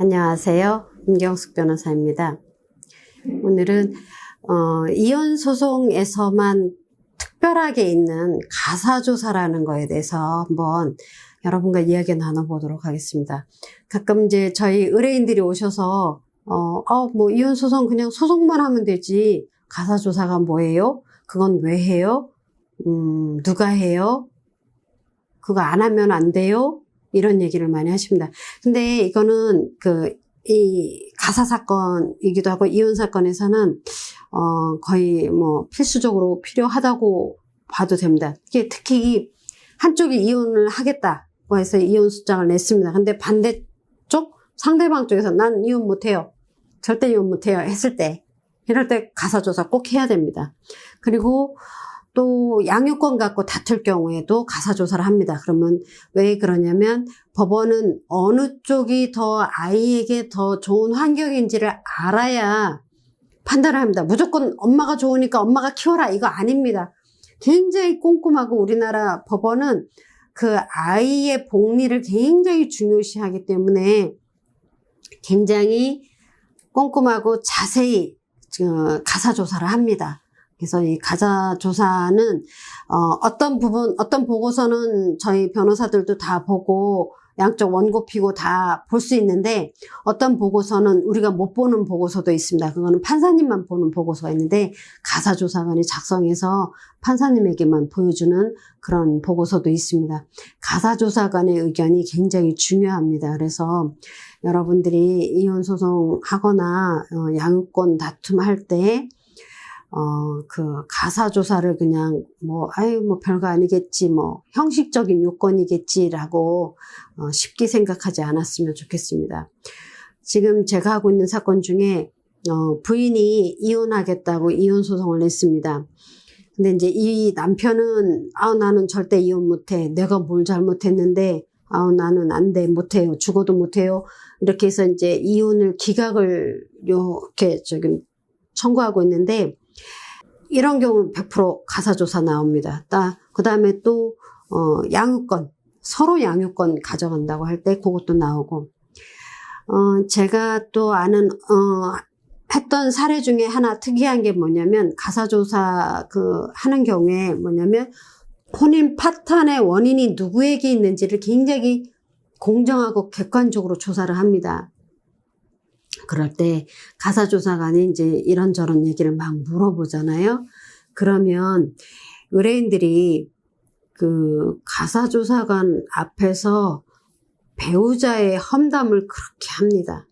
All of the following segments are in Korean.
안녕하세요. 임경숙 변호사입니다. 오늘은 이혼 소송에서만 특별하게 있는 가사조사라는 거에 대해서 한번 여러분과 이야기 나눠보도록 하겠습니다. 가끔 이제 저희 의뢰인들이 오셔서 뭐 이혼 소송 그냥 소송만 하면 되지 가사조사가 뭐예요? 그건 왜 해요? 누가 해요? 그거 안 하면 안 돼요? 이런 얘기를 많이 하십니다. 근데 이거는 이 가사 사건이기도 하고 이혼 사건에서는 거의 뭐 필수적으로 필요하다고 봐도 됩니다. 이게 특히 한쪽이 이혼을 하겠다고 해서 이혼 소장을 냈습니다. 근데 반대쪽 상대방 쪽에서 난 이혼 못해요. 절대 이혼 못해요. 했을 때 이럴 때 가사조사 꼭 해야 됩니다. 그리고 또 양육권 갖고 다툴 경우에도 가사조사를 합니다. 그러면 왜 그러냐면 법원은 어느 쪽이 더 아이에게 더 좋은 환경인지를 알아야 판단을 합니다. 무조건 엄마가 좋으니까 엄마가 키워라 이거 아닙니다. 굉장히 꼼꼼하고 우리나라 법원은 그 아이의 복리를 굉장히 중요시하기 때문에 굉장히 꼼꼼하고 자세히 가사조사를 합니다. 그래서 이 가사조사는 어떤 보고서는 저희 변호사들도 다 보고 양쪽 원고 피고 다 볼 수 있는데 어떤 보고서는 우리가 못 보는 보고서도 있습니다. 그거는 판사님만 보는 보고서가 있는데 가사조사관이 작성해서 판사님에게만 보여주는 그런 보고서도 있습니다. 가사조사관의 의견이 굉장히 중요합니다. 그래서 여러분들이 이혼 소송 하거나 양육권 다툼할 때 가사조사를 그냥 뭐 별거 아니겠지, 뭐 형식적인 요건이겠지라고 쉽게 생각하지 않았으면 좋겠습니다. 지금 제가 하고 있는 사건 중에 부인이 이혼하겠다고 이혼 소송을 냈습니다. 근데 이제 이 남편은 나는 절대 이혼 못해. 내가 뭘 잘못했는데 나는 안 돼, 못해요. 죽어도 못해요. 이렇게 해서 이제 이혼을 기각을 이렇게 청구하고 있는데 이런 경우 100% 가사조사 나옵니다. 그 다음에 또 양육권, 서로 양육권 가져간다고 할 때 그것도 나오고 제가 또 아는 했던 사례 중에 하나 특이한 게 뭐냐면 가사조사 하는 경우에 뭐냐면 혼인 파탄의 원인이 누구에게 있는지를 굉장히 공정하고 객관적으로 조사를 합니다. 그럴 때 가사조사관이 이제 이런저런 얘기를 막 물어보잖아요. 그러면 의뢰인들이 가사조사관 앞에서 배우자의 험담을 그렇게 합니다.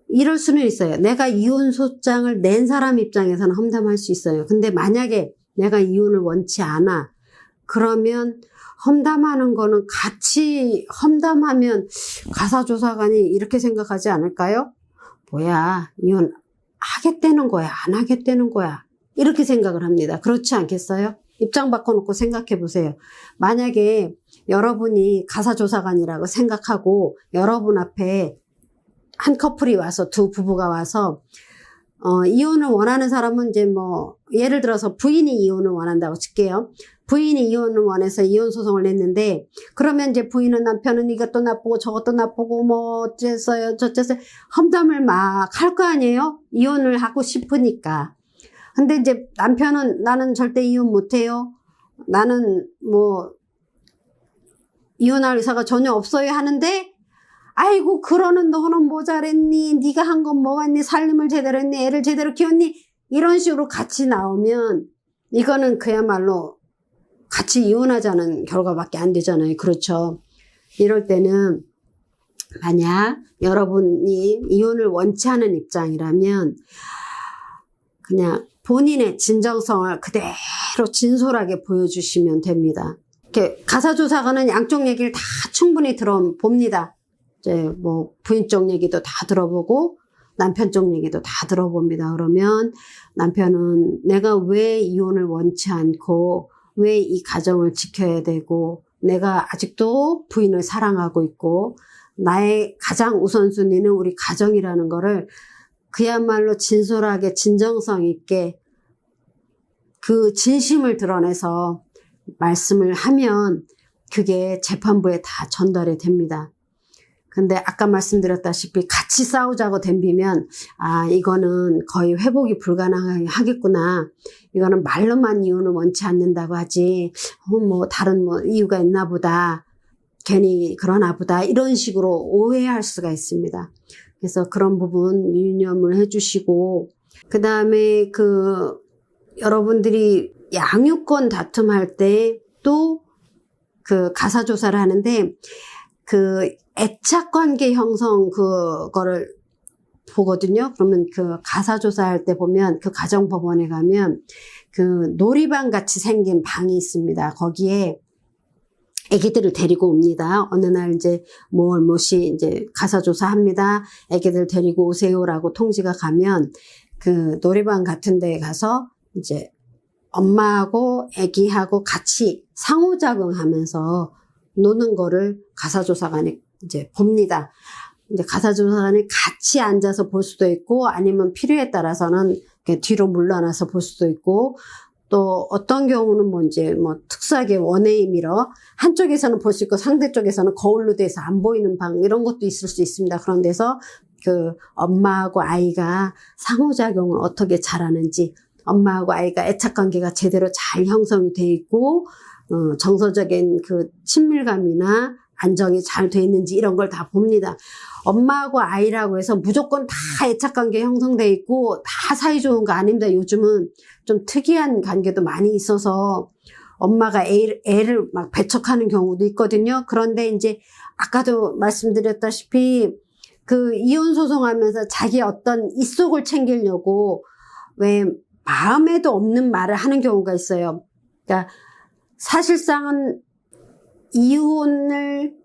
이럴 수는 있어요. 내가 이혼 소장을 낸 사람 입장에서는 험담할 수 있어요. 근데 만약에 내가 이혼을 원치 않아. 그러면 험담하는 거는 같이 험담하면 가사조사관이 이렇게 생각하지 않을까요? 뭐야, 이혼 하겠다는 거야, 안 하겠다는 거야. 이렇게 생각을 합니다. 그렇지 않겠어요? 입장 바꿔놓고 생각해 보세요. 만약에 여러분이 가사조사관이라고 생각하고 여러분 앞에 한 커플이 와서 두 부부가 와서 이혼을 원하는 사람은 이제 뭐 예를 들어서 부인이 이혼을 원한다고 칠게요. 부인이 이혼을 원해서 이혼 소송을 냈는데 그러면 이제 부인은 남편은 이것도 나쁘고 저것도 나쁘고 뭐 어째서요 저째서요 험담을 막 할 거 아니에요? 이혼을 하고 싶으니까. 근데 이제 남편은 나는 절대 이혼 못해요. 나는 뭐 이혼할 의사가 전혀 없어요 하는데 아이고 그러는 너는 뭐 잘했니? 네가 한 건 뭐가 있니? 살림을 제대로 했니? 애를 제대로 키웠니? 이런 식으로 같이 나오면 이거는 그야말로 같이 이혼하자는 결과밖에 안 되잖아요. 그렇죠? 이럴 때는 만약 여러분이 이혼을 원치 않은 입장이라면 그냥 본인의 진정성을 그대로 진솔하게 보여주시면 됩니다. 이렇게 가사조사관은 양쪽 얘기를 다 충분히 들어봅니다. 이제 뭐 부인 쪽 얘기도 다 들어보고 남편 쪽 얘기도 다 들어봅니다. 그러면 남편은 내가 왜 이혼을 원치 않고 왜 이 가정을 지켜야 되고 내가 아직도 부인을 사랑하고 있고 나의 가장 우선순위는 우리 가정이라는 거를 그야말로 진솔하게 진정성 있게 그 진심을 드러내서 말씀을 하면 그게 재판부에 다 전달이 됩니다. 근데 아까 말씀드렸다시피 같이 싸우자고 덤비면 이거는 거의 회복이 불가능하겠구나. 이거는 말로만 이혼을 원치 않는다고 하지 뭐 다른 뭐 이유가 있나 보다. 괜히 그러나 보다. 이런 식으로 오해할 수가 있습니다. 그래서 그런 부분 유념을 해주시고, 그 다음에 여러분들이 양육권 다툼할 때 또 가사조사를 하는데 애착관계 형성 그거를 보거든요. 그러면 가사조사할 때 보면 가정법원에 가면 놀이방 같이 생긴 방이 있습니다. 거기에 애기들을 데리고 옵니다. 어느 날 이제某某씨 이제 가사조사합니다. 애기들 데리고 오세요라고 통지가 가면 놀이방 같은 데에 가서 이제 엄마하고 애기하고 같이 상호작용하면서 노는 거를 가사조사관이 이제 봅니다. 이제 가사조사관이 같이 앉아서 볼 수도 있고 아니면 필요에 따라서는 뒤로 물러나서 볼 수도 있고 또 어떤 경우는 뭐 특수하게 원웨이 미러 한쪽에서는 볼 수 있고 상대 쪽에서는 거울로 돼서 안 보이는 방 이런 것도 있을 수 있습니다. 그런 데서 엄마하고 아이가 상호작용을 어떻게 잘하는지 엄마하고 아이가 애착관계가 제대로 잘 형성이 돼 있고 정서적인 친밀감이나 안정이 잘 돼 있는지 이런 걸 다 봅니다. 엄마하고 아이라고 해서 무조건 다 애착관계 형성돼 있고 다 사이좋은 거 아닙니다. 요즘은 좀 특이한 관계도 많이 있어서 엄마가 애를 막 배척하는 경우도 있거든요. 그런데 이제 아까도 말씀드렸다시피 이혼 소송하면서 자기 어떤 입속을 챙기려고 왜 마음에도 없는 말을 하는 경우가 있어요. 그러니까 사실상은 이혼을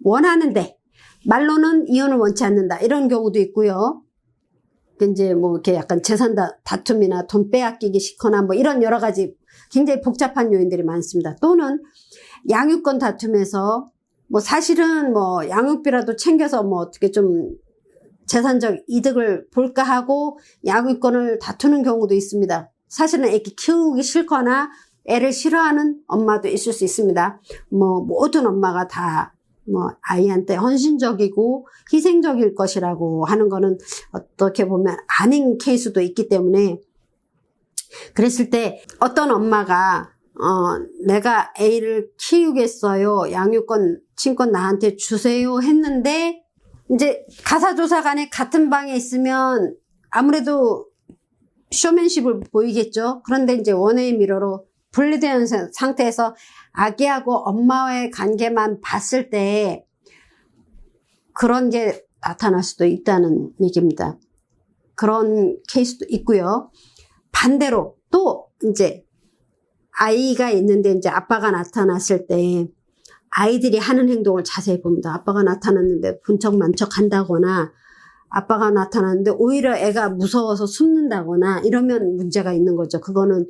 원하는데 말로는 이혼을 원치 않는다 이런 경우도 있고요. 이제 뭐 이렇게 약간 재산 다툼이나 돈 빼앗기기 싫거나 뭐 이런 여러 가지 굉장히 복잡한 요인들이 많습니다. 또는 양육권 다툼에서 뭐 사실은 뭐 양육비라도 챙겨서 뭐 어떻게 좀 재산적 이득을 볼까 하고 양육권을 다투는 경우도 있습니다. 사실은 애기 키우기 싫거나 애를 싫어하는 엄마도 있을 수 있습니다. 뭐 모든 엄마가 다 뭐 아이한테 헌신적이고 희생적일 것이라고 하는 거는 어떻게 보면 아닌 케이스도 있기 때문에 그랬을 때 어떤 엄마가 내가 애를 키우겠어요. 양육권, 친권 나한테 주세요 했는데 이제 가사조사관에 같은 방에 있으면 아무래도 쇼맨십을 보이겠죠. 그런데 이제 원웨이 미러로 분리된 상태에서 아기하고 엄마와의 관계만 봤을 때 그런 게 나타날 수도 있다는 얘기입니다. 그런 케이스도 있고요. 반대로 또 이제 아이가 있는데 이제 아빠가 나타났을 때 아이들이 하는 행동을 자세히 봅니다. 아빠가 나타났는데 분척만척 한다거나 아빠가 나타났는데 오히려 애가 무서워서 숨는다거나 이러면 문제가 있는 거죠. 그거는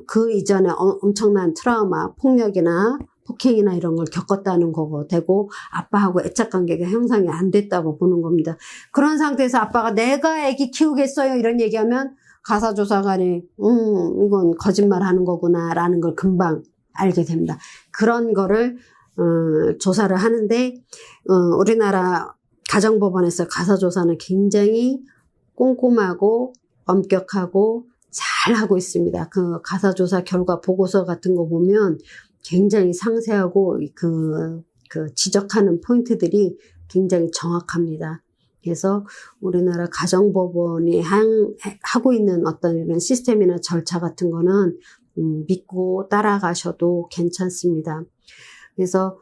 그 이전에 엄청난 트라우마, 폭력이나 폭행이나 이런 걸 겪었다는 거고 되고 아빠하고 애착관계가 형성이 안 됐다고 보는 겁니다. 그런 상태에서 아빠가 내가 애기 키우겠어요 이런 얘기하면 가사조사관이 이건 거짓말 하는 거구나 라는 걸 금방 알게 됩니다. 그런 거를 조사를 하는데 우리나라 가정법원에서 가사조사는 굉장히 꼼꼼하고 엄격하고 잘 하고 있습니다. 가사조사 결과 보고서 같은 거 보면 굉장히 상세하고 지적하는 포인트들이 굉장히 정확합니다. 그래서 우리나라 가정법원이 하고 있는 어떤 이런 시스템이나 절차 같은 거는 믿고 따라가셔도 괜찮습니다. 그래서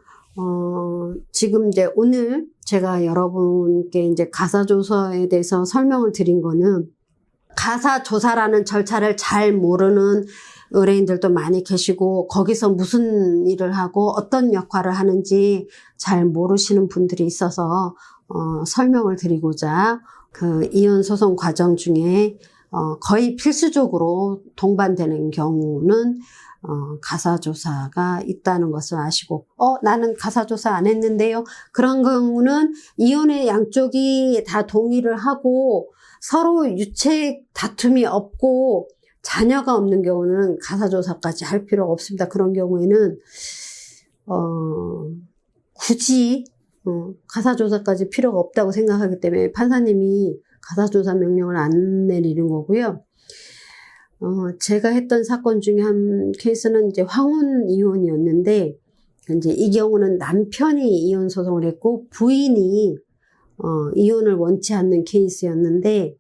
지금 이제 오늘 제가 여러분께 이제 가사조사에 대해서 설명을 드린 거는 가사조사라는 절차를 잘 모르는 의뢰인들도 많이 계시고 거기서 무슨 일을 하고 어떤 역할을 하는지 잘 모르시는 분들이 있어서 설명을 드리고자 이혼 소송 과정 중에 거의 필수적으로 동반되는 경우는 가사조사가 있다는 것을 아시고 나는 가사조사 안 했는데요. 그런 경우는 이혼의 양쪽이 다 동의를 하고 서로 유책 다툼이 없고 자녀가 없는 경우는 가사조사까지 할 필요가 없습니다. 그런 경우에는 굳이 가사조사까지 필요가 없다고 생각하기 때문에 판사님이 가사조사 명령을 안 내리는 거고요. 제가 했던 사건 중에 한 케이스는 이제 황혼 이혼이었는데, 이제 이 경우는 남편이 이혼 소송을 했고 부인이 이혼을 원치 않는 케이스였는데,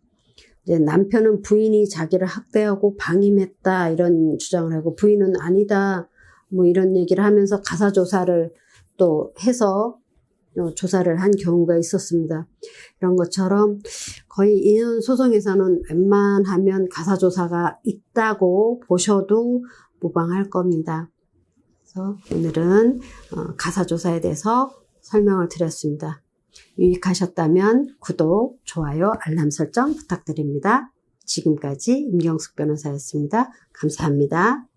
이제 남편은 부인이 자기를 학대하고 방임했다 이런 주장을 하고, 부인은 아니다 뭐 이런 얘기를 하면서 가사조사를 또 해서 조사를 한 경우가 있었습니다. 이런 것처럼 거의 이혼 소송에서는 웬만하면 가사조사가 있다고 보셔도 무방할 겁니다. 그래서 오늘은 가사조사에 대해서 설명을 드렸습니다. 유익하셨다면 구독, 좋아요, 알람 설정 부탁드립니다. 지금까지 임경숙 변호사였습니다. 감사합니다.